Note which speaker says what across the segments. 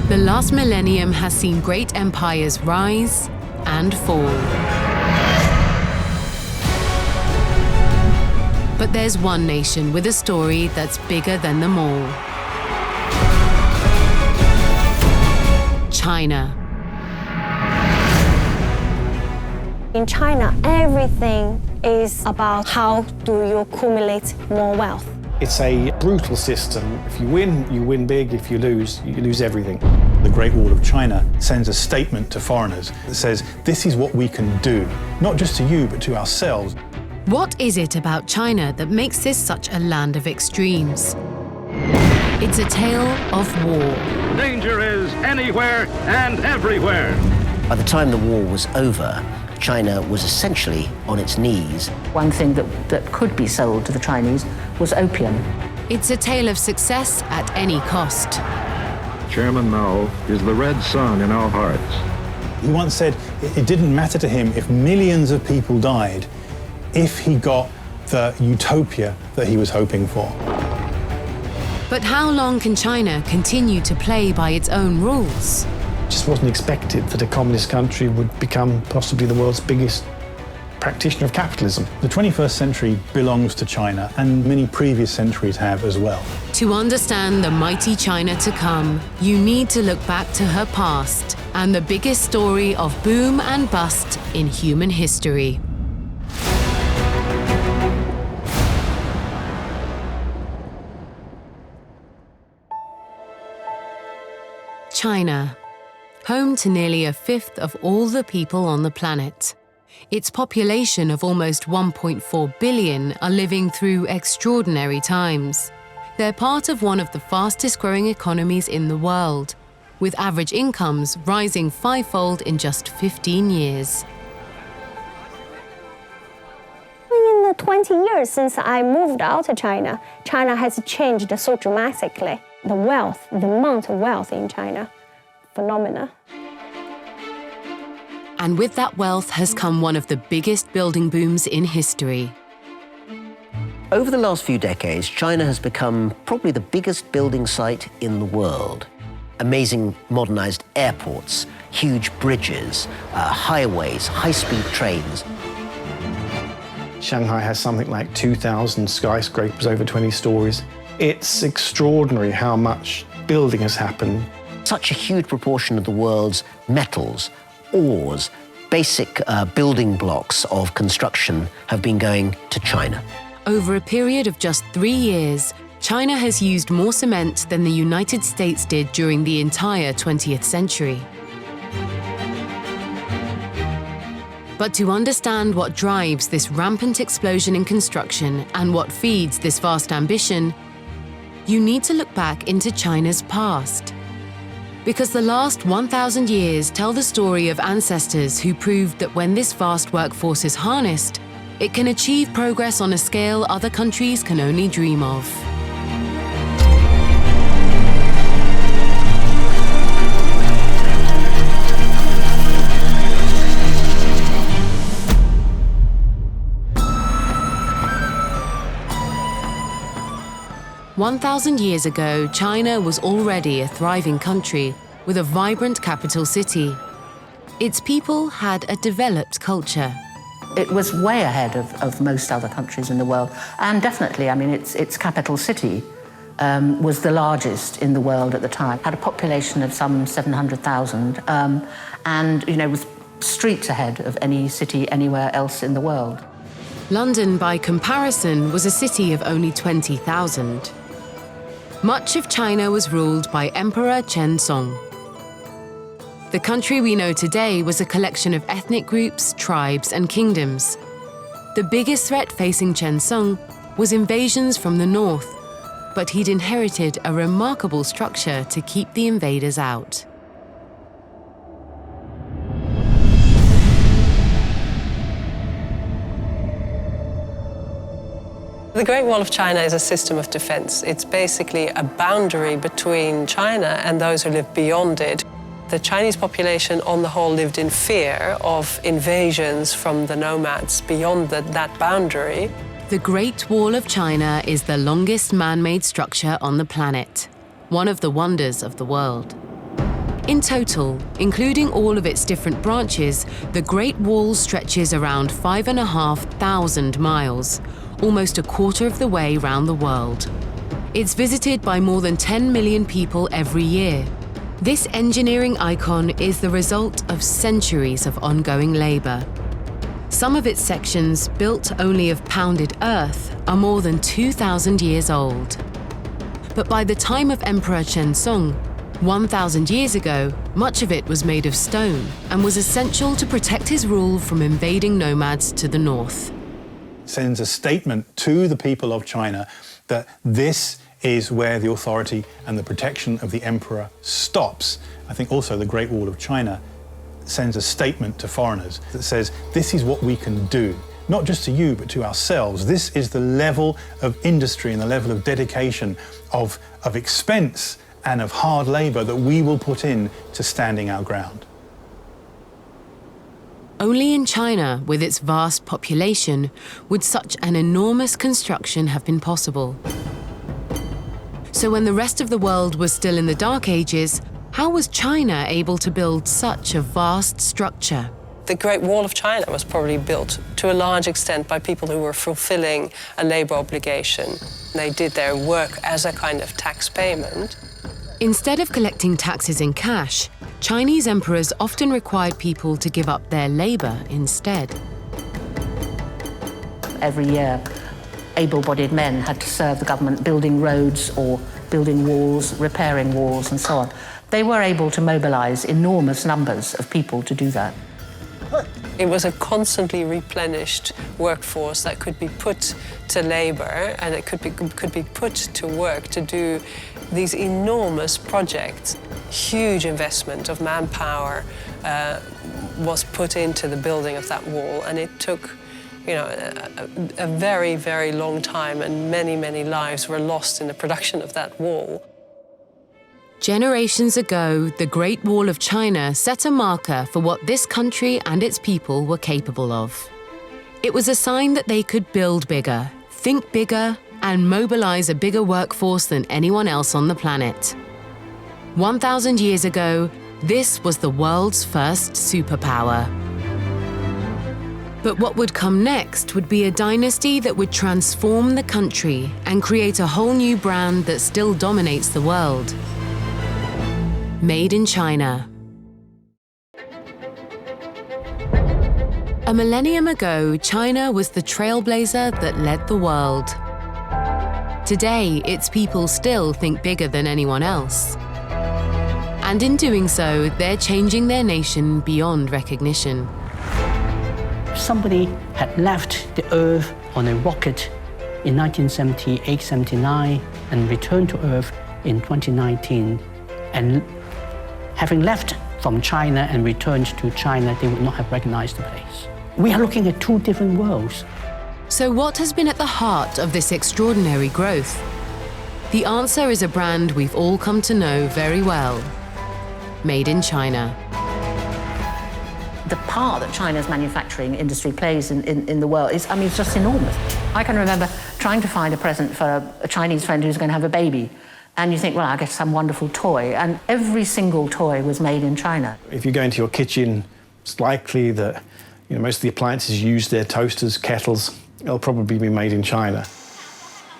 Speaker 1: The last millennium has seen great empires rise and fall. But there's one nation with a story that's bigger than them all. China.
Speaker 2: In China, everything is about how do you accumulate more wealth.
Speaker 3: It's a brutal system. If you win big. If you lose everything.
Speaker 4: The Great Wall of China sends a statement to foreigners that says, this is what we can do, not just to you, but to ourselves.
Speaker 1: What is it about China that makes this such a land of extremes? It's a tale of war.
Speaker 5: Danger is anywhere and everywhere.
Speaker 6: By the time the war was over, China was essentially on its knees.
Speaker 7: One thing that could be sold to the Chinese was opium.
Speaker 1: It's a tale of success at any cost.
Speaker 5: Chairman Mao is the red sun in our hearts.
Speaker 4: He once said it didn't matter to him if millions of people died, if he got the utopia that he was hoping for.
Speaker 1: But how long can China continue to play by its own rules?
Speaker 3: It just wasn't expected that a communist country would become possibly the world's biggest practitioner of capitalism.
Speaker 4: The 21st century belongs to China, and many previous centuries have as well.
Speaker 1: To understand the mighty China to come, you need to look back to her past and the biggest story of boom and bust in human history. China, home to nearly a fifth of all the people on the planet. Its population of almost 1.4 billion are living through extraordinary times. They're part of one of the fastest growing economies in the world, with average incomes rising fivefold in just 15 years.
Speaker 2: In the 20 years since I moved out of China, China has changed so dramatically. The wealth, the amount of wealth in China, phenomenal.
Speaker 1: And with that wealth has come one of the biggest building booms in history.
Speaker 6: Over the last few decades, China has become probably the biggest building site in the world. Amazing modernized airports, huge bridges, highways, high-speed trains.
Speaker 3: Shanghai has something like 2,000 skyscrapers over 20 stories. It's extraordinary how much building has happened.
Speaker 6: Such a huge proportion of the world's metals, ores, basic building blocks of construction have been going to China.
Speaker 1: Over a period of just 3 years, China has used more cement than the United States did during the entire 20th century. But to understand what drives this rampant explosion in construction and what feeds this vast ambition, you need to look back into China's past. Because the last 1,000 years tell the story of ancestors who proved that when this vast workforce is harnessed, it can achieve progress on a scale other countries can only dream of. "1,000 years ago, China was already a thriving country with a vibrant capital city. Its people had a developed culture.
Speaker 7: It was way ahead of most other countries in the world. And definitely, I mean, its capital city was the largest in the world at the time. Had a population of some 700,000 and, you know, was streets ahead of any city anywhere else in the world.
Speaker 1: London, by comparison, was a city of only 20,000. Much of China was ruled by Emperor Shenzong. The country we know today was a collection of ethnic groups, tribes, and kingdoms. The biggest threat facing Shenzong was invasions from the north, but he'd inherited a remarkable structure to keep the invaders out.
Speaker 8: The Great Wall of China is a system of defense. It's basically a boundary between China and those who live beyond it. The Chinese population on the whole lived in fear of invasions from the nomads beyond that boundary.
Speaker 1: The Great Wall of China is the longest man-made structure on the planet, one of the wonders of the world. In total, including all of its different branches, the Great Wall stretches around 5,500 miles, almost a quarter of the way round the world. It's visited by more than 10 million people every year. This engineering icon is the result of centuries of ongoing labor. Some of its sections, built only of pounded earth, are more than 2,000 years old. But by the time of Emperor Chensong, 1,000 years ago, much of it was made of stone and was essential to protect his rule from invading nomads to the north.
Speaker 4: Sends a statement to the people of China that this is where the authority and the protection of the emperor stops. I think also the Great Wall of China sends a statement to foreigners that says, this is what we can do, not just to you, but to ourselves. This is the level of industry and the level of dedication, of expense and of hard labor that we will put in to standing our ground.
Speaker 1: Only in China, with its vast population, would such an enormous construction have been possible. So when the rest of the world was still in the Dark Ages, how was China able to build such a vast structure?
Speaker 8: The Great Wall of China was probably built to a large extent by people who were fulfilling a labor obligation. They did their work as a kind of tax payment.
Speaker 1: Instead of collecting taxes in cash, Chinese emperors often required people to give up their labor instead.
Speaker 7: Every year, able-bodied men had to serve the government building roads or building walls, repairing walls, and so on. They were able to mobilize enormous numbers of people to do that.
Speaker 8: It was a constantly replenished workforce that could be put to labor, and it could be put to work to do these enormous projects. Huge investment of manpower was put into the building of that wall, and it took, a very, very long time, and many, many lives were lost in the production of that wall.
Speaker 1: Generations ago, the Great Wall of China set a marker for what this country and its people were capable of. It was a sign that they could build bigger, think bigger, and mobilize a bigger workforce than anyone else on the planet. 1,000 years ago, this was the world's first superpower. But what would come next would be a dynasty that would transform the country and create a whole new brand that still dominates the world. Made in China. A millennium ago, China was the trailblazer that led the world. Today, its people still think bigger than anyone else. And in doing so, they're changing their nation beyond recognition.
Speaker 9: Somebody had left the Earth on a rocket in 1978-79 and returned to Earth in 2019. And having left from China and returned to China, they would not have recognized the place. We are looking at two different worlds.
Speaker 1: So what has been at the heart of this extraordinary growth? The answer is a brand we've all come to know very well. Made in China.
Speaker 7: The part that China's manufacturing industry plays in the world is, it's just enormous. I can remember trying to find a present for a Chinese friend who's going to have a baby. And you think, well, I'll get some wonderful toy. And every single toy was made in China.
Speaker 3: If you go into your kitchen, it's likely that most of the appliances you use, their toasters, kettles, they'll probably be made in China.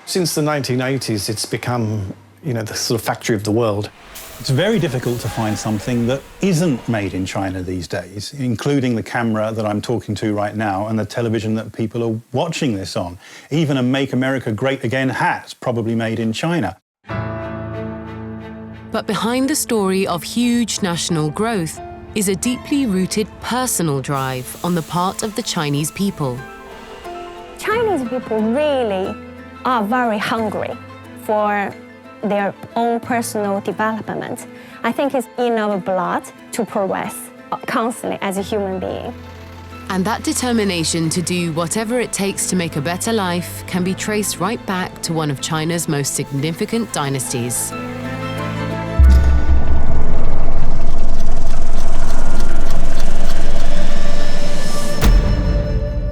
Speaker 3: Since the 1980s, it's become, the sort of factory of the world.
Speaker 4: It's very difficult to find something that isn't made in China these days, including the camera that I'm talking to right now and the television that people are watching this on. Even a Make America Great Again hat's probably made in China.
Speaker 1: But behind the story of huge national growth is a deeply rooted personal drive on the part of the Chinese people.
Speaker 2: Chinese people really are very hungry for their own personal development. I think it's in our blood to progress constantly as a human being.
Speaker 1: And that determination to do whatever it takes to make a better life can be traced right back to one of China's most significant dynasties.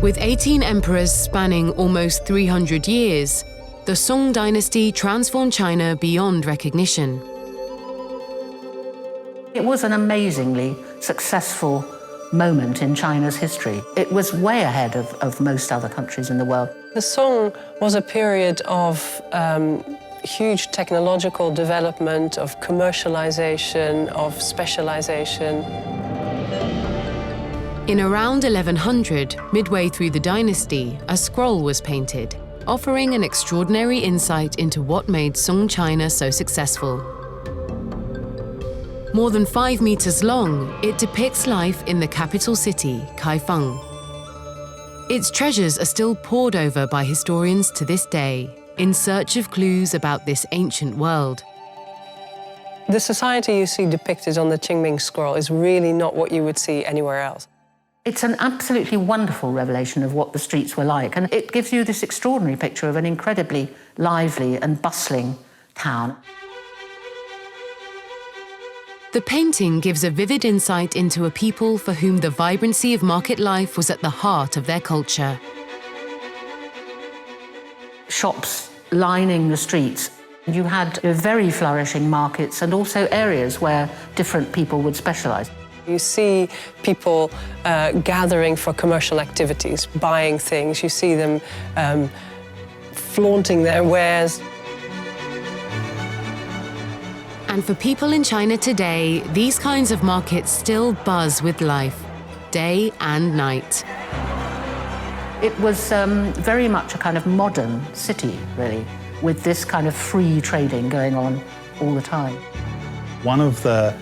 Speaker 1: With 18 emperors spanning almost 300 years, the Song Dynasty transformed China beyond recognition.
Speaker 7: It was an amazingly successful moment in China's history. It was way ahead of most other countries in the world.
Speaker 8: The Song was a period of huge technological development, of commercialization, of specialization.
Speaker 1: In around 1100, midway through the dynasty, a scroll was painted, offering an extraordinary insight into what made Song China so successful. More than 5 meters long, it depicts life in the capital city, Kaifeng. Its treasures are still pored over by historians to this day, in search of clues about this ancient world.
Speaker 8: The society you see depicted on the Qingming scroll is really not what you would see anywhere else.
Speaker 7: It's an absolutely wonderful revelation of what the streets were like, and it gives you this extraordinary picture of an incredibly lively and bustling town.
Speaker 1: The painting gives a vivid insight into a people for whom the vibrancy of market life was at the heart of their culture.
Speaker 7: Shops lining the streets. You had very flourishing markets and also areas where different people would specialize.
Speaker 8: You see people gathering for commercial activities, buying things. You see them flaunting their wares.
Speaker 1: And for people in China today, these kinds of markets still buzz with life, day and night.
Speaker 7: It was very much a kind of modern city, really, with this kind of free trading going on all the time.
Speaker 4: One of the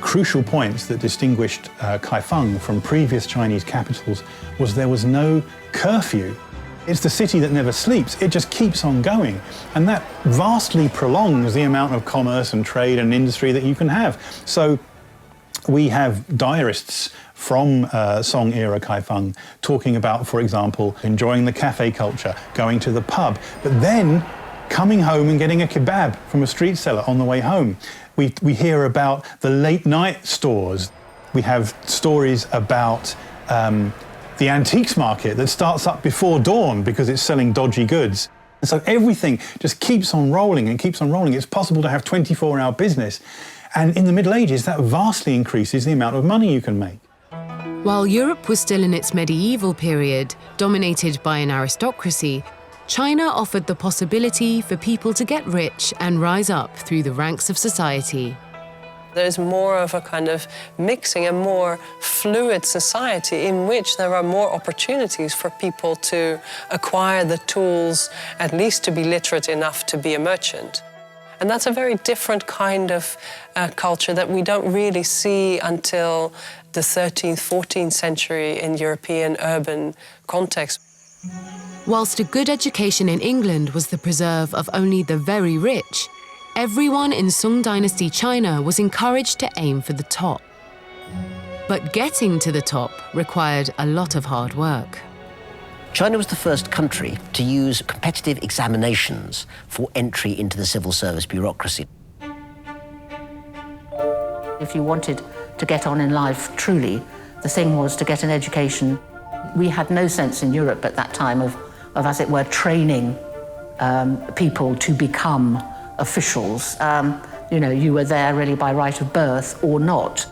Speaker 4: crucial points that distinguished Kaifeng from previous Chinese capitals was there was no curfew. It's the city that never sleeps. It just keeps on going. And that vastly prolongs the amount of commerce and trade and industry that you can have. So we have diarists from Song-era Kaifeng talking about, for example, enjoying the cafe culture, going to the pub, but then coming home and getting a kebab from a street seller on the way home. We hear about the late night stores. We have stories about the antiques market that starts up before dawn because it's selling dodgy goods. And so everything just keeps on rolling and keeps on rolling. It's possible to have 24-hour business. And in the Middle Ages, that vastly increases the amount of money you can make.
Speaker 1: While Europe was still in its medieval period, dominated by an aristocracy, China offered the possibility for people to get rich and rise up through the ranks of society.
Speaker 8: There's more of a kind of mixing, a more fluid society in which there are more opportunities for people to acquire the tools, at least to be literate enough to be a merchant. And that's a very different kind of culture that we don't really see until the 13th, 14th century in European urban context.
Speaker 1: Whilst a good education in England was the preserve of only the very rich, everyone in Song Dynasty China was encouraged to aim for the top. But getting to the top required a lot of hard work.
Speaker 6: China was the first country to use competitive examinations for entry into the civil service bureaucracy.
Speaker 7: If you wanted to get on in life truly, the thing was to get an education. We had no sense in Europe at that time of as it were, training people to become officials. You know, you were there really by right of birth or not.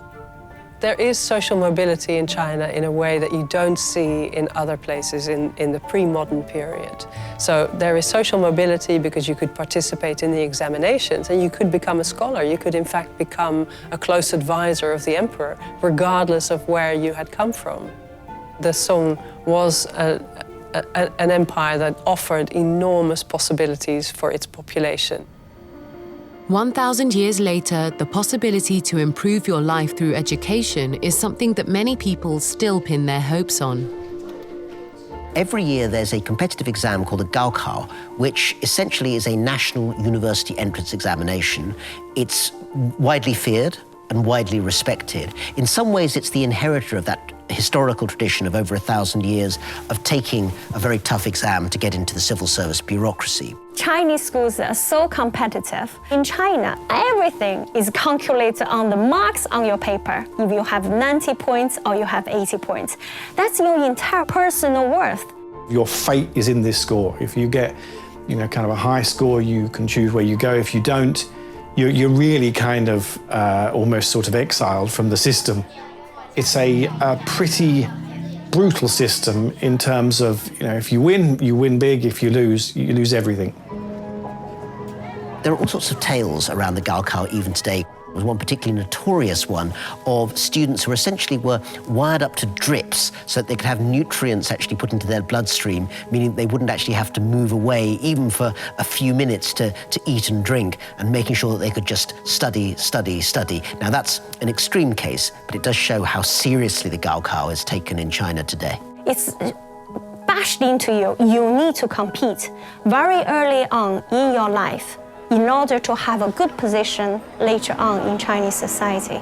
Speaker 8: There is social mobility in China in a way that you don't see in other places in the pre-modern period. So there is social mobility because you could participate in the examinations and you could become a scholar. You could in fact become a close advisor of the emperor, regardless of where you had come from. The Song was an empire that offered enormous possibilities for its population.
Speaker 1: 1,000 years later, the possibility to improve your life through education is something that many people still pin their hopes on.
Speaker 6: Every year there's a competitive exam called the Gaokao, which essentially is a national university entrance examination. It's widely feared and widely respected. In some ways, it's the inheritor of that historical tradition of over 1,000 years of taking a very tough exam to get into the civil service bureaucracy.
Speaker 2: Chinese schools are so competitive. In China, everything is calculated on the marks on your paper. If you have 90 points or you have 80 points, that's your entire personal worth.
Speaker 3: Your fate is in this score. If you get, kind of a high score, you can choose where you go. If you don't, you're really kind of almost sort of exiled from the system. It's a pretty brutal system in terms of, if you win big. If you lose everything.
Speaker 6: There are all sorts of tales around the Gaokao even today. There was one particularly notorious one of students who essentially were wired up to drips so that they could have nutrients actually put into their bloodstream, meaning they wouldn't actually have to move away even for a few minutes to eat and drink, and making sure that they could just study. Now that's an extreme case, but it does show how seriously the Gaokao is taken in China today.
Speaker 2: It's bashed into you. You need to compete very early on in your life in order to have a good position later on in Chinese society.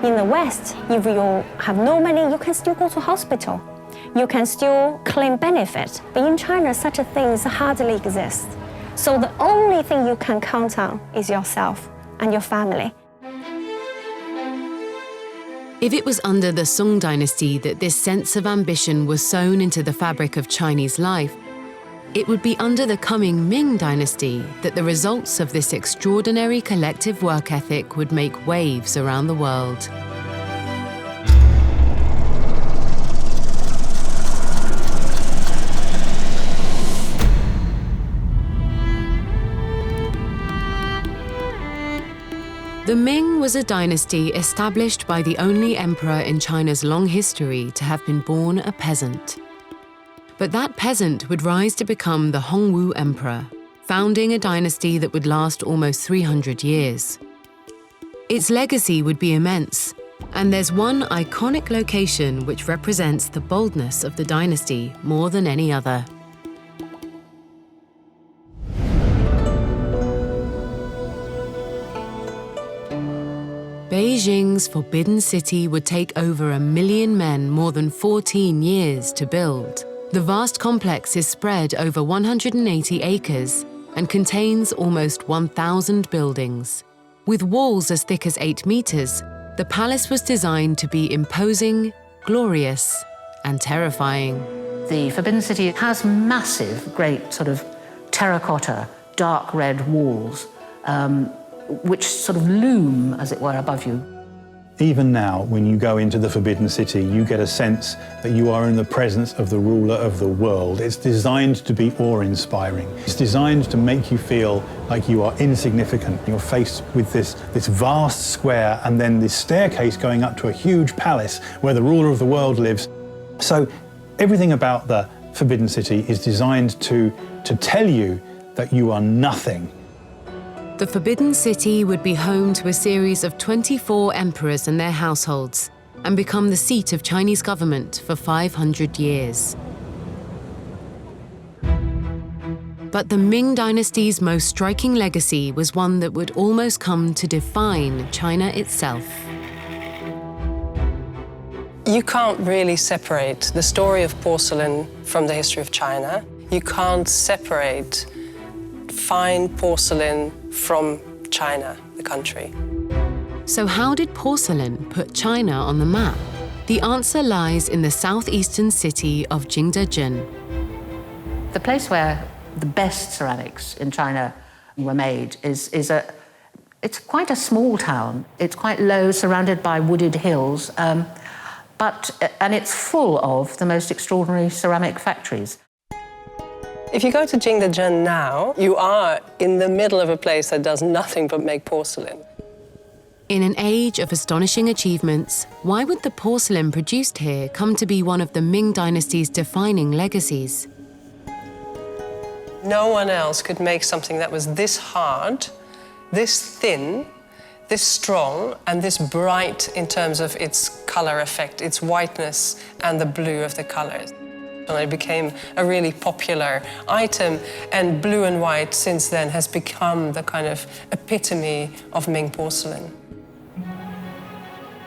Speaker 2: In the West, if you have no money, you can still go to hospital. You can still claim benefit. But in China, such a thing hardly exists. So the only thing you can count on is yourself and your family.
Speaker 1: If it was under the Song Dynasty that this sense of ambition was sewn into the fabric of Chinese life, it would be under the coming Ming Dynasty that the results of this extraordinary collective work ethic would make waves around the world. The Ming was a dynasty established by the only emperor in China's long history to have been born a peasant. But that peasant would rise to become the Hongwu Emperor, founding a dynasty that would last almost 300 years. Its legacy would be immense, and there's one iconic location which represents the boldness of the dynasty more than any other. Beijing's Forbidden City would take over 1 million men more than 14 years to build. The vast complex is spread over 180 acres and contains almost 1,000 buildings. With walls as thick as 8 meters, the palace was designed to be imposing, glorious, and terrifying.
Speaker 7: The Forbidden City has massive, great sort of terracotta, dark red walls, which sort of loom, as it were, above you.
Speaker 4: Even now, when you go into the Forbidden City, you get a sense that you are in the presence of the ruler of the world. It's designed to be awe-inspiring. It's designed to make you feel like you are insignificant. You're faced with this vast square and then this staircase going up to a huge palace where the ruler of the world lives. So everything about the Forbidden City is designed to tell you that you are nothing.
Speaker 1: The Forbidden City would be home to a series of 24 emperors and their households, and become the seat of Chinese government for 500 years. But the Ming Dynasty's most striking legacy was one that would almost come to define China itself.
Speaker 8: You can't really separate the story of porcelain from the history of China. You can't separate fine porcelain from China, the country.
Speaker 1: So how did porcelain put China on the map? The answer lies in the southeastern city of Jingdezhen.
Speaker 7: The place where the best ceramics in China were made it's quite a small town. It's quite low, surrounded by wooded hills, and it's full of the most extraordinary ceramic factories.
Speaker 8: If you go to Jingdezhen now, you are in the middle of a place that does nothing but make porcelain.
Speaker 1: In an age of astonishing achievements, why would the porcelain produced here come to be one of the Ming Dynasty's defining legacies?
Speaker 8: No one else could make something that was this hard, this thin, this strong, and this bright in terms of its color effect, its whiteness and the blue of the colors. And it became a really popular item, and blue and white since then has become the kind of epitome of Ming porcelain.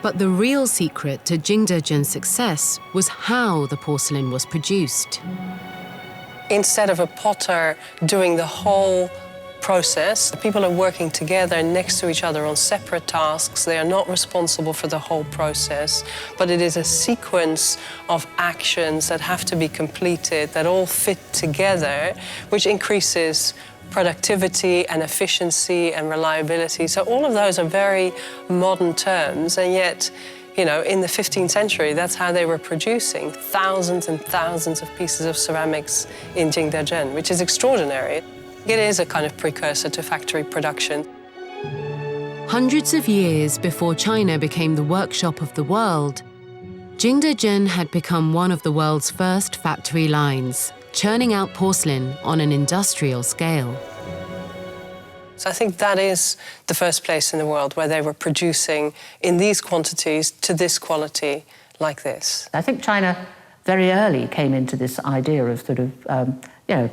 Speaker 1: But the real secret to Jingdezhen's success was how the porcelain was produced.
Speaker 8: Instead of a potter doing the whole process, people are working together next to each other on separate tasks. They are not responsible for the whole process, but it is a sequence of actions that have to be completed that all fit together, which increases productivity and efficiency and reliability. So all of those are very modern terms, and yet, you know, in the 15th century, that's how they were producing thousands and thousands of pieces of ceramics in Jingdezhen, which is extraordinary. It is a kind of precursor to factory production.
Speaker 1: Hundreds of years before China became the workshop of the world, Jingdezhen had become one of the world's first factory lines, churning out porcelain on an industrial scale.
Speaker 8: So I think that is the first place in the world where they were producing in these quantities to this quality like this.
Speaker 7: I think China very early came into this idea of sort of, you know,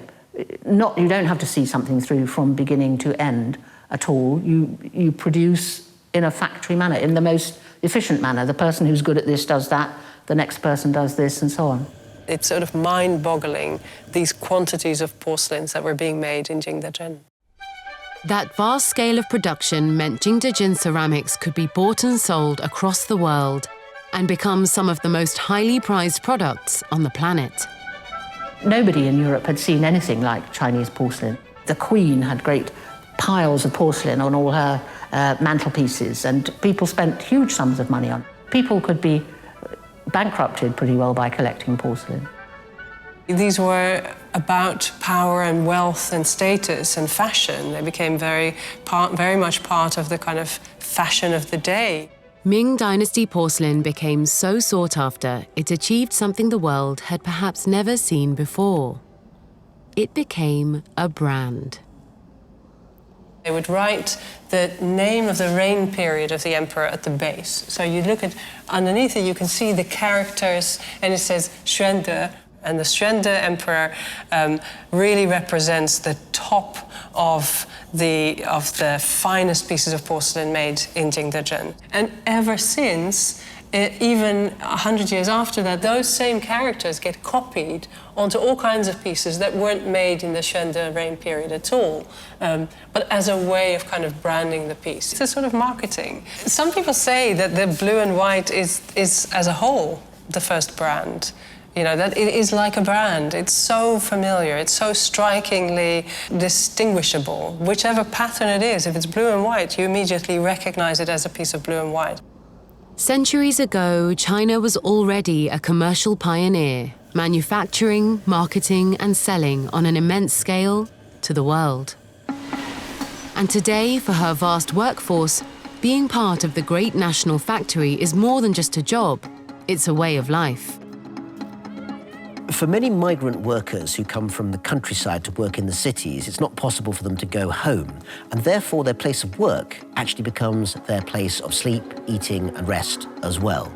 Speaker 7: you don't have to see something through from beginning to end at all. You produce in a factory manner, in the most efficient manner. The person who's good at this does that, the next person does this, and so on.
Speaker 8: It's sort of mind-boggling, these quantities of porcelains that were being made in Jingdezhen.
Speaker 1: That vast scale of production meant Jingdezhen ceramics could be bought and sold across the world and become some of the most highly prized products on the planet.
Speaker 7: Nobody in Europe had seen anything like Chinese porcelain. The Queen had great piles of porcelain on all her mantelpieces, and people spent huge sums of money on it. People could be bankrupted pretty well by collecting porcelain.
Speaker 8: These were about power and wealth and status and fashion. They became very much part of the kind of fashion of the day.
Speaker 1: Ming Dynasty porcelain became so sought after, it achieved something the world had perhaps never seen before. It became a brand.
Speaker 8: They would write the name of the reign period of the emperor at the base. So you look at underneath it, you can see the characters, and it says Xuande. And the Xuande emperor really represents the top of the finest pieces of porcelain made in Jingdezhen. And ever since, even 100 years after that, those same characters get copied onto all kinds of pieces that weren't made in the Xuande reign period at all, but as a way of kind of branding the piece. It's a sort of marketing. Some people say that the blue and white is as a whole the first brand. You know, that it is like a brand. It's so familiar, it's so strikingly distinguishable. Whichever pattern it is, if it's blue and white, you immediately recognize it as a piece of blue and white.
Speaker 1: Centuries ago, China was already a commercial pioneer, manufacturing, marketing, and selling on an immense scale to the world. And today, for her vast workforce, being part of the great national factory is more than just a job, it's a way of life.
Speaker 6: For many migrant workers who come from the countryside to work in the cities, it's not possible for them to go home, and therefore their place of work actually becomes their place of sleep, eating, and rest as well.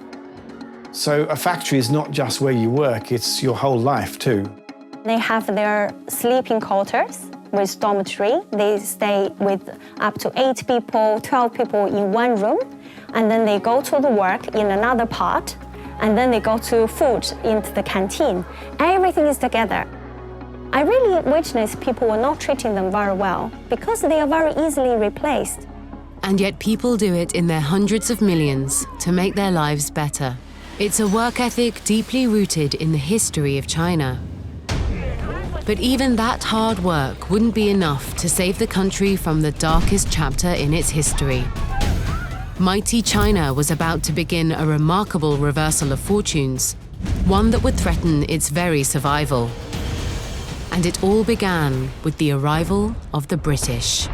Speaker 3: So a factory is not just where you work, it's your whole life too.
Speaker 2: They have their sleeping quarters with dormitory. They stay with up to 8 people, 12 people in one room, and then they go to the work in another part, and then they go to food into the canteen. Everything is together. I really witness people were not treating them very well because they are very easily replaced.
Speaker 1: And yet people do it in their hundreds of millions to make their lives better. It's a work ethic deeply rooted in the history of China. But even that hard work wouldn't be enough to save the country from the darkest chapter in its history. Mighty China was about to begin a remarkable reversal of fortunes, one that would threaten its very survival. And it all began with the arrival of the British.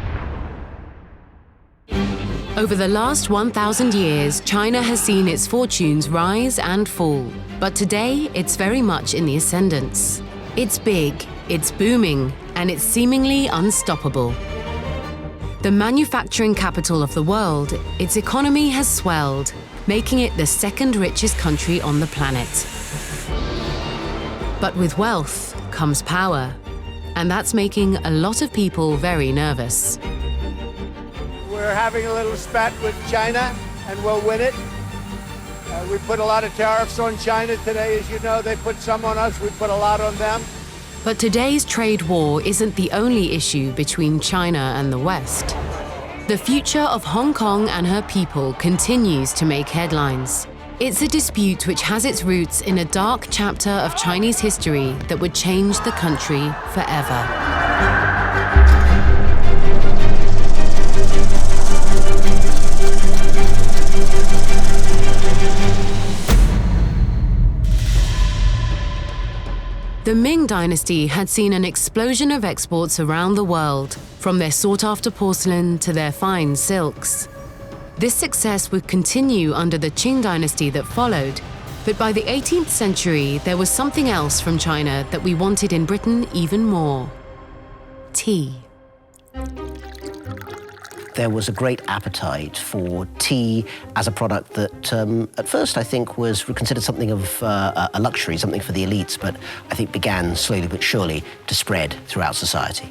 Speaker 1: Over the last 1,000 years, China has seen its fortunes rise and fall, but today it's very much in the ascendance. It's big, it's booming, and it's seemingly unstoppable. The manufacturing capital of the world, its economy has swelled, making it the second richest country on the planet. But with wealth comes power, and that's making a lot of people very nervous.
Speaker 10: We're having a little spat with China, and we'll win it. We put a lot of tariffs on China today, as you know. They put some on us, we put a lot on them.
Speaker 1: But today's trade war isn't the only issue between China and the West. The future of Hong Kong and her people continues to make headlines. It's a dispute which has its roots in a dark chapter of Chinese history that would change the country forever. The Ming Dynasty had seen an explosion of exports around the world, from their sought-after porcelain to their fine silks. This success would continue under the Qing Dynasty that followed, but by the 18th century, there was something else from China that we wanted in Britain even more: tea.
Speaker 6: There was a great appetite for tea as a product that at first I think was considered something of a luxury, something for the elites, but I think began slowly but surely to spread throughout society.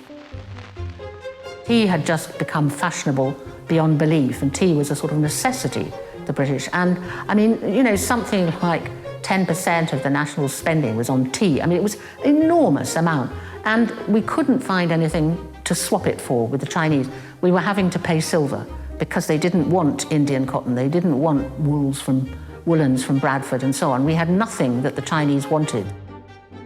Speaker 7: Tea had just become fashionable beyond belief, and tea was a sort of necessity, the British. And I mean, you know, something like 10% of the national spending was on tea. I mean, it was an enormous amount, and we couldn't find anything to swap it for with the Chinese. We were having to pay silver because they didn't want Indian cotton, they didn't want woolens from Bradford and so on. We had nothing that the Chinese wanted.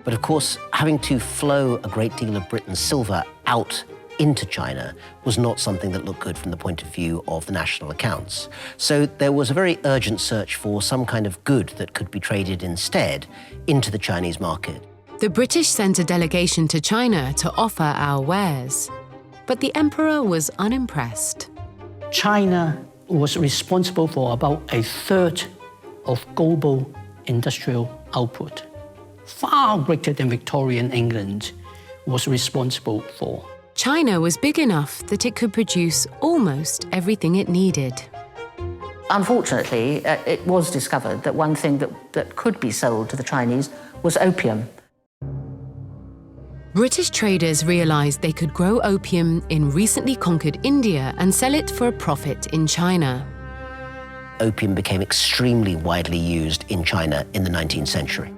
Speaker 6: But of course, having to flow a great deal of Britain's silver out into China was not something that looked good from the point of view of the national accounts. So there was a very urgent search for some kind of good that could be traded instead into the Chinese market.
Speaker 1: The British sent a delegation to China to offer our wares, but the emperor was unimpressed.
Speaker 9: China was responsible for about a third of global industrial output, far greater than Victorian England was responsible for.
Speaker 1: China was big enough that it could produce almost everything it needed.
Speaker 7: Unfortunately, it was discovered that one thing that could be sold to the Chinese was opium.
Speaker 1: British traders realized they could grow opium in recently conquered India and sell it for a profit in China.
Speaker 6: Opium became extremely widely used in China in the 19th century.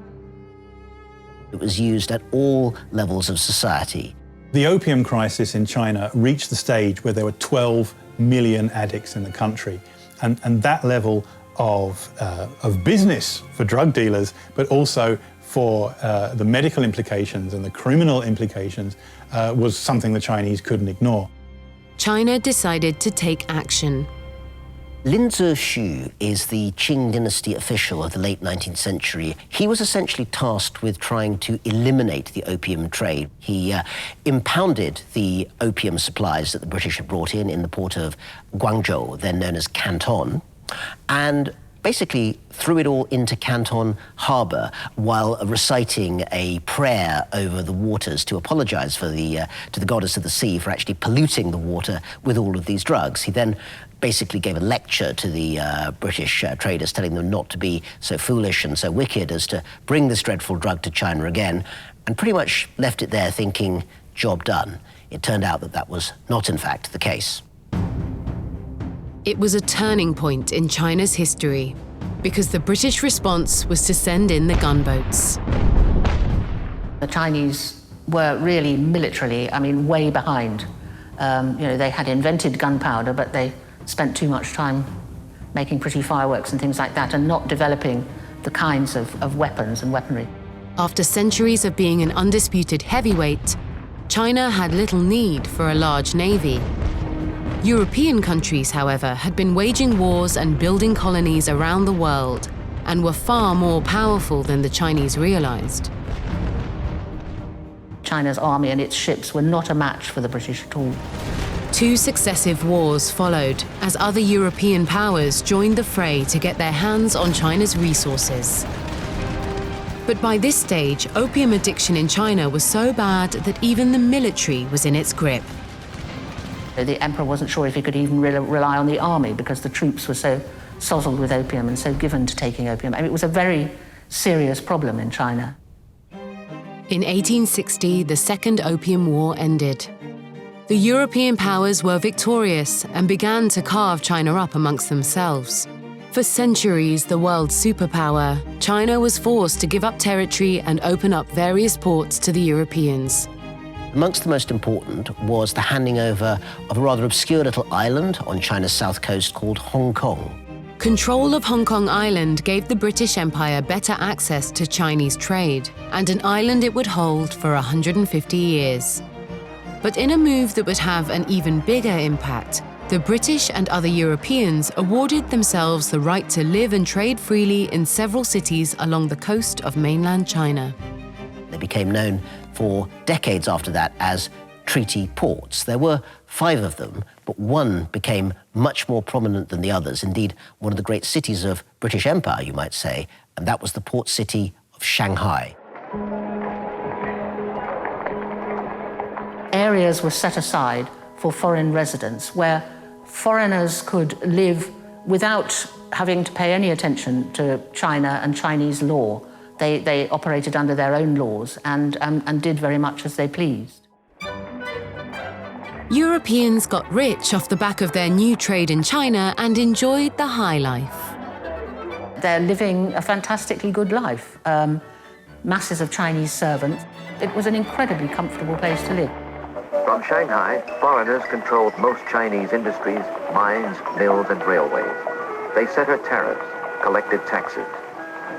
Speaker 6: It was used at all levels of society.
Speaker 4: The opium crisis in China reached the stage where there were 12 million addicts in the country. And that level of business for drug dealers, but also for the medical implications and the criminal implications, was something the Chinese couldn't ignore.
Speaker 1: China decided to take action.
Speaker 6: Lin Zexu is the Qing Dynasty official of the late 19th century. He was essentially tasked with trying to eliminate the opium trade. He impounded the opium supplies that the British had brought in the port of Guangzhou, then known as Canton, and basically threw it all into Canton Harbour while reciting a prayer over the waters to apologize to the goddess of the sea for actually polluting the water with all of these drugs. He then basically gave a lecture to the British traders, telling them not to be so foolish and so wicked as to bring this dreadful drug to China again, and pretty much left it there thinking, job done. It turned out that that was not, in fact, the case.
Speaker 1: It was a turning point in China's history because the British response was to send in the gunboats.
Speaker 7: The Chinese were really militarily, I mean, way behind. You know, they had invented gunpowder, but they spent too much time making pretty fireworks and things like that and not developing the kinds of weapons and weaponry.
Speaker 1: After centuries of being an undisputed heavyweight, China had little need for a large navy. European countries, however, had been waging wars and building colonies around the world and were far more powerful than the Chinese realized.
Speaker 7: China's army and its ships were not a match for the British at all.
Speaker 1: 2 successive wars followed as other European powers joined the fray to get their hands on China's resources. But by this stage, opium addiction in China was so bad that even the military was in its grip.
Speaker 7: The emperor wasn't sure if he could even rely on the army because the troops were so sozzled with opium and so given to taking opium. I mean, it was a very serious problem in China.
Speaker 1: In 1860, the Second Opium War ended. The European powers were victorious and began to carve China up amongst themselves. For centuries, the world's superpower, China was forced to give up territory and open up various ports to the Europeans.
Speaker 6: Amongst the most important was the handing over of a rather obscure little island on China's south coast called Hong Kong.
Speaker 1: Control of Hong Kong Island gave the British Empire better access to Chinese trade, and an island it would hold for 150 years. But in a move that would have an even bigger impact, the British and other Europeans awarded themselves the right to live and trade freely in several cities along the coast of mainland China.
Speaker 6: They became known for decades after that as treaty ports. There were 5 of them, but one became much more prominent than the others. Indeed, one of the great cities of British Empire, you might say, and that was the port city of Shanghai.
Speaker 7: Areas were set aside for foreign residents where foreigners could live without having to pay any attention to China and Chinese law. They operated under their own laws and did very much as they pleased.
Speaker 1: Europeans got rich off the back of their new trade in China and enjoyed the high life.
Speaker 7: They're living a fantastically good life. Masses of Chinese servants. It was an incredibly comfortable place to live.
Speaker 11: From Shanghai, foreigners controlled most Chinese industries, mines, mills, and railways. They set her tariffs, collected taxes.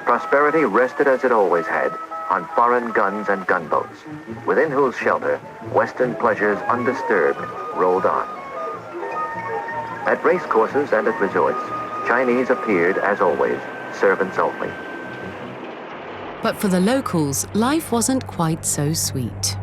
Speaker 11: Prosperity rested as it always had, on foreign guns and gunboats, within whose shelter Western pleasures undisturbed rolled on. At race courses and at resorts, Chinese appeared, as always, servants only.
Speaker 1: But for the locals, life wasn't quite so sweet.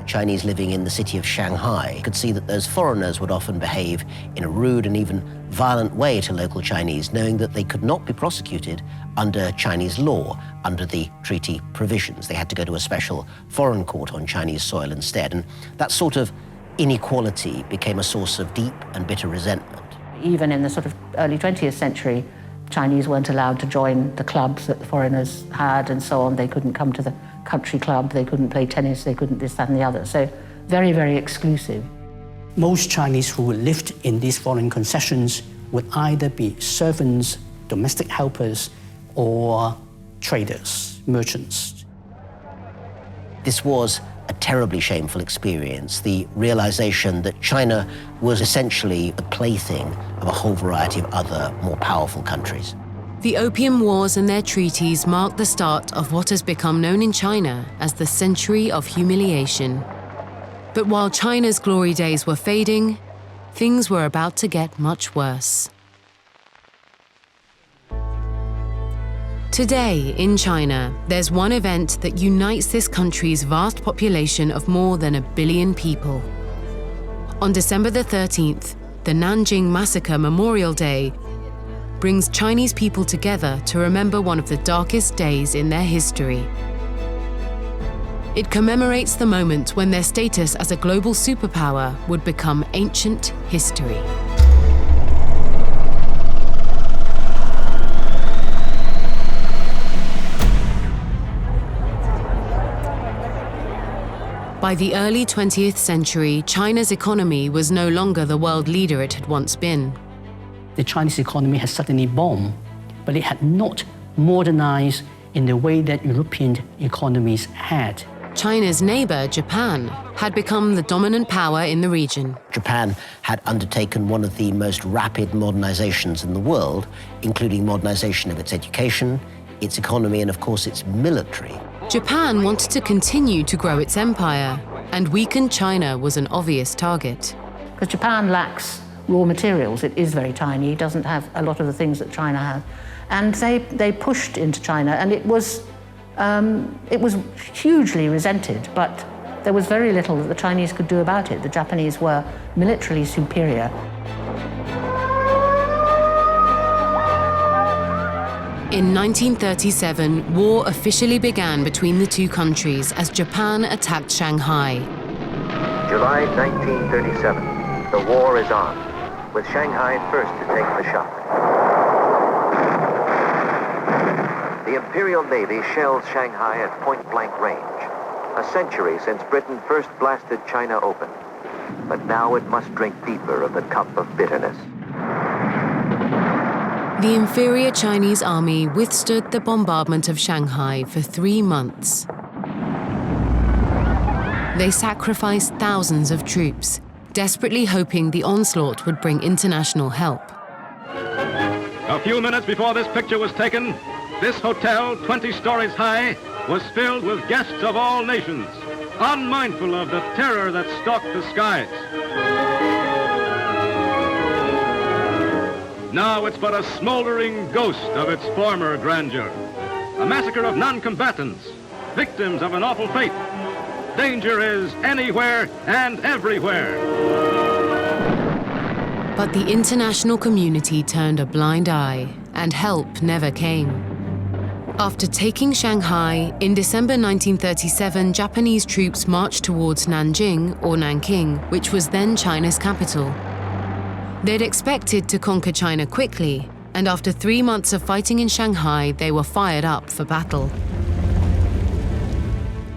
Speaker 6: Chinese living in the city of Shanghai could see that those foreigners would often behave in a rude and even violent way to local Chinese, knowing that they could not be prosecuted under Chinese law, under the treaty provisions. They had to go to a special foreign court on Chinese soil instead. And that sort of inequality became a source of deep and bitter resentment.
Speaker 7: Even in the sort of early 20th century, Chinese weren't allowed to join the clubs that the foreigners had and so on. They couldn't come to the country club, they couldn't play tennis, they couldn't this, that, and the other. So very, very exclusive.
Speaker 9: Most Chinese who lived in these foreign concessions would either be servants, domestic helpers, or traders, merchants.
Speaker 6: This was a terribly shameful experience, the realization that China was essentially the plaything of a whole variety of other, more powerful countries.
Speaker 1: The Opium Wars and their treaties marked the start of what has become known in China as the Century of Humiliation. But while China's glory days were fading, things were about to get much worse. Today, in China, there's one event that unites this country's vast population of more than 1 billion people. On December the 13th, the Nanjing Massacre Memorial Day brings Chinese people together to remember one of the darkest days in their history. It commemorates the moment when their status as a global superpower would become ancient history. By the early 20th century, China's economy was no longer the world leader it had once been.
Speaker 9: The Chinese economy had suddenly boomed, but it had not modernized in the way that European economies had.
Speaker 1: China's neighbor, Japan, had become the dominant power in the region.
Speaker 6: Japan had undertaken one of the most rapid modernizations in the world, including modernization of its education, its economy, and of course its military.
Speaker 1: Japan wanted to continue to grow its empire, and weaken China was an obvious target.
Speaker 7: Because Japan lacks raw materials. It is very tiny, it doesn't have a lot of the things that China has. And they pushed into China, and it was hugely resented, but there was very little that the Chinese could do about it. The Japanese were militarily superior.
Speaker 1: In 1937, war officially began between the two countries as Japan attacked Shanghai.
Speaker 11: July 1937, the war is on, with Shanghai first to take the shock. The Imperial Navy shells Shanghai at point-blank range, a century since Britain first blasted China open. But now it must drink deeper of the cup of bitterness.
Speaker 1: The inferior Chinese army withstood the bombardment of Shanghai for 3 months. They sacrificed thousands of troops, desperately hoping the onslaught would bring international help.
Speaker 5: A few minutes before this picture was taken, this hotel, 20 stories high, was filled with guests of all nations, unmindful of the terror that stalked the skies. Now it's but a smoldering ghost of its former grandeur. A massacre of non-combatants, victims of an awful fate. Danger is anywhere and everywhere.
Speaker 1: But the international community turned a blind eye, and help never came. After taking Shanghai, in December 1937, Japanese troops marched towards Nanjing, or Nanking, which was then China's capital. They'd expected to conquer China quickly, and after 3 months of fighting in Shanghai, they were fired up for battle.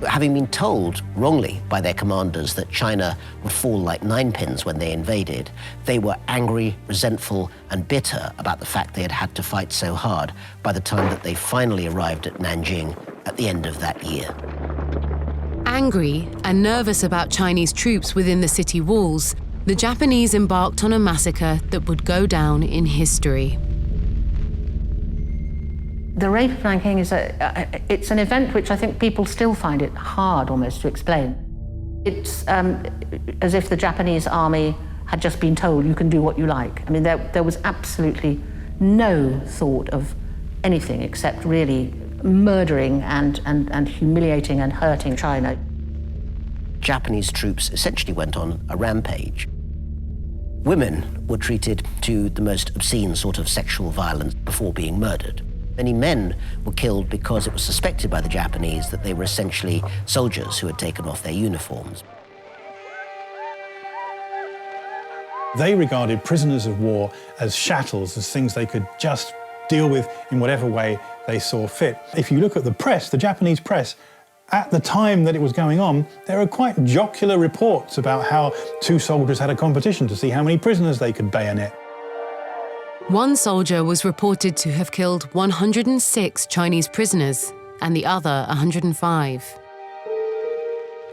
Speaker 6: Having been told wrongly by their commanders that China would fall like ninepins when they invaded, they were angry, resentful, and bitter about the fact they had had to fight so hard by the time that they finally arrived at Nanjing at the end of that year.
Speaker 1: Angry and nervous about Chinese troops within the city walls, the Japanese embarked on a massacre that would go down in history.
Speaker 7: The rape of Nanking is it's an event which I think people still find it hard almost to explain. It's as if the Japanese army had just been told, you can do what you like. I mean, there was absolutely no thought of anything except really murdering and humiliating and hurting China.
Speaker 6: Japanese troops essentially went on a rampage. Women were treated to the most obscene sort of sexual violence before being murdered. Many men were killed because it was suspected by the Japanese that they were essentially soldiers who had taken off their uniforms.
Speaker 4: They regarded prisoners of war as chattels, as things they could just deal with in whatever way they saw fit. If you look at the press, the Japanese press, at the time that it was going on, there are quite jocular reports about how two soldiers had a competition to see how many prisoners they could bayonet.
Speaker 1: One soldier was reported to have killed 106 Chinese prisoners, and the other 105.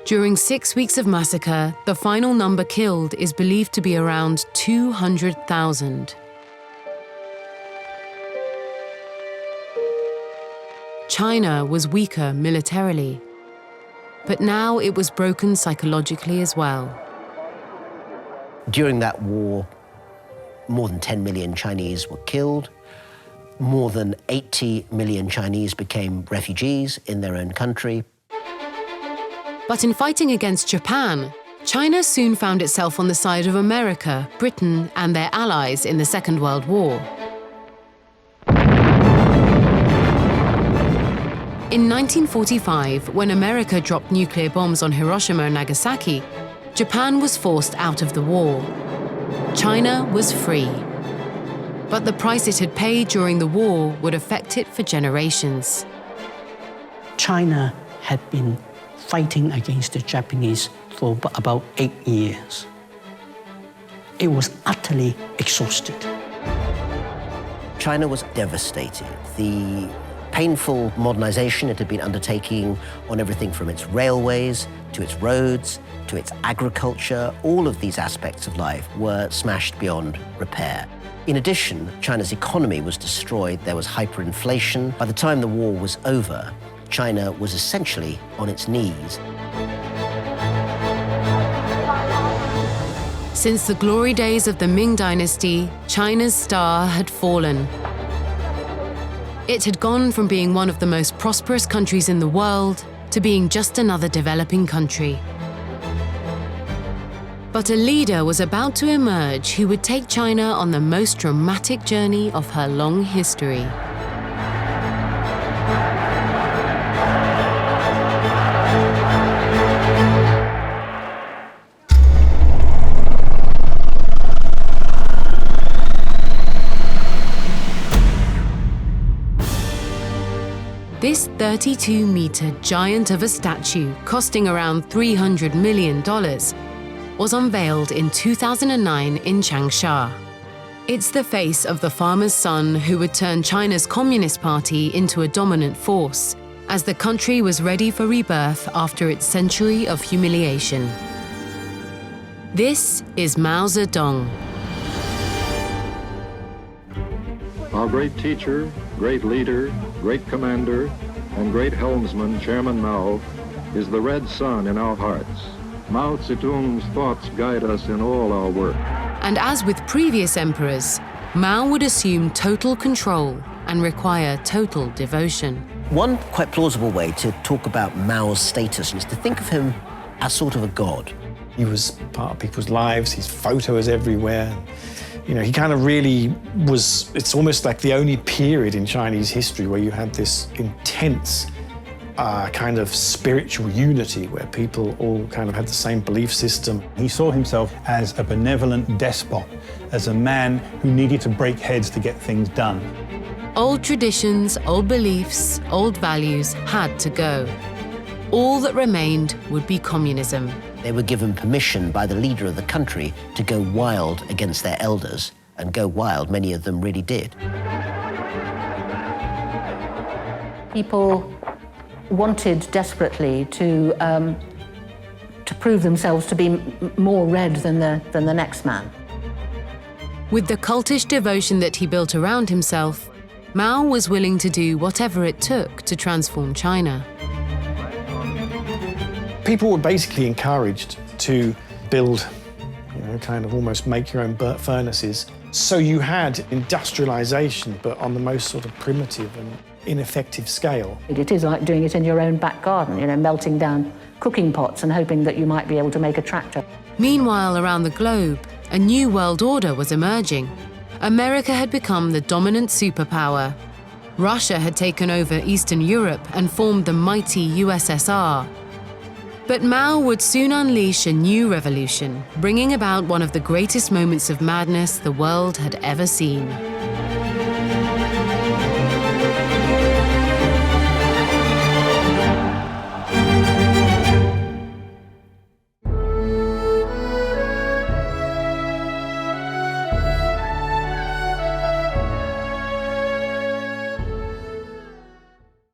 Speaker 1: During 6 weeks of massacre, the final number killed is believed to be around 200,000. China was weaker militarily, but now it was broken psychologically as well.
Speaker 6: During that war, more than 10 million Chinese were killed. More than 80 million Chinese became refugees in their own country.
Speaker 1: But in fighting against Japan, China soon found itself on the side of America, Britain, and their allies in the Second World War. In 1945, when America dropped nuclear bombs on Hiroshima and Nagasaki, Japan was forced out of the war. China was free. But the price it had paid during the war would affect it for generations.
Speaker 9: China had been fighting against the Japanese for about 8 years. It was utterly exhausted.
Speaker 6: China was devastated. The painful modernization it had been undertaking on everything from its railways to its roads to its agriculture, all of these aspects of life were smashed beyond repair. In addition, China's economy was destroyed. There was hyperinflation. By the time the war was over, China was essentially on its knees.
Speaker 1: Since the glory days of the Ming Dynasty, China's star had fallen. It had gone from being one of the most prosperous countries in the world to being just another developing country. But a leader was about to emerge who would take China on the most dramatic journey of her long history. This 32-meter giant of a statue, costing around $300 million, was unveiled in 2009 in Changsha. It's the face of the farmer's son who would turn China's Communist Party into a dominant force, as the country was ready for rebirth after its century of humiliation. This is Mao Zedong.
Speaker 12: Our great teacher, great leader, great commander, and great helmsman, Chairman Mao, is the red sun in our hearts. Mao Zedong's thoughts guide us in all our work.
Speaker 1: And as with previous emperors, Mao would assume total control and require total devotion.
Speaker 6: One quite plausible way to talk about Mao's status is to think of him as sort of a god.
Speaker 3: He was part of people's lives, his photo is everywhere. You know, he kind of really was, it's almost like the only period in Chinese history where you had this intense kind of spiritual unity where people all kind of had the same belief system.
Speaker 4: He saw himself as a benevolent despot, as a man who needed to break heads to get things done.
Speaker 1: Old traditions, old beliefs, old values had to go. All that remained would be communism.
Speaker 6: They were given permission by the leader of the country to go wild against their elders, and go wild, many of them really did.
Speaker 7: People wanted desperately to prove themselves to be more red than the next man.
Speaker 1: With the cultish devotion that he built around himself, Mao was willing to do whatever it took to transform China.
Speaker 3: People were basically encouraged to build, you know, kind of almost make your own furnaces. So you had industrialization, but on the most sort of primitive and ineffective scale.
Speaker 7: It is like doing it in your own back garden, you know, melting down cooking pots and hoping that you might be able to make a tractor.
Speaker 1: Meanwhile, around the globe, a new world order was emerging. America had become the dominant superpower. Russia had taken over Eastern Europe and formed the mighty USSR. But Mao would soon unleash a new revolution, bringing about one of the greatest moments of madness the world had ever seen.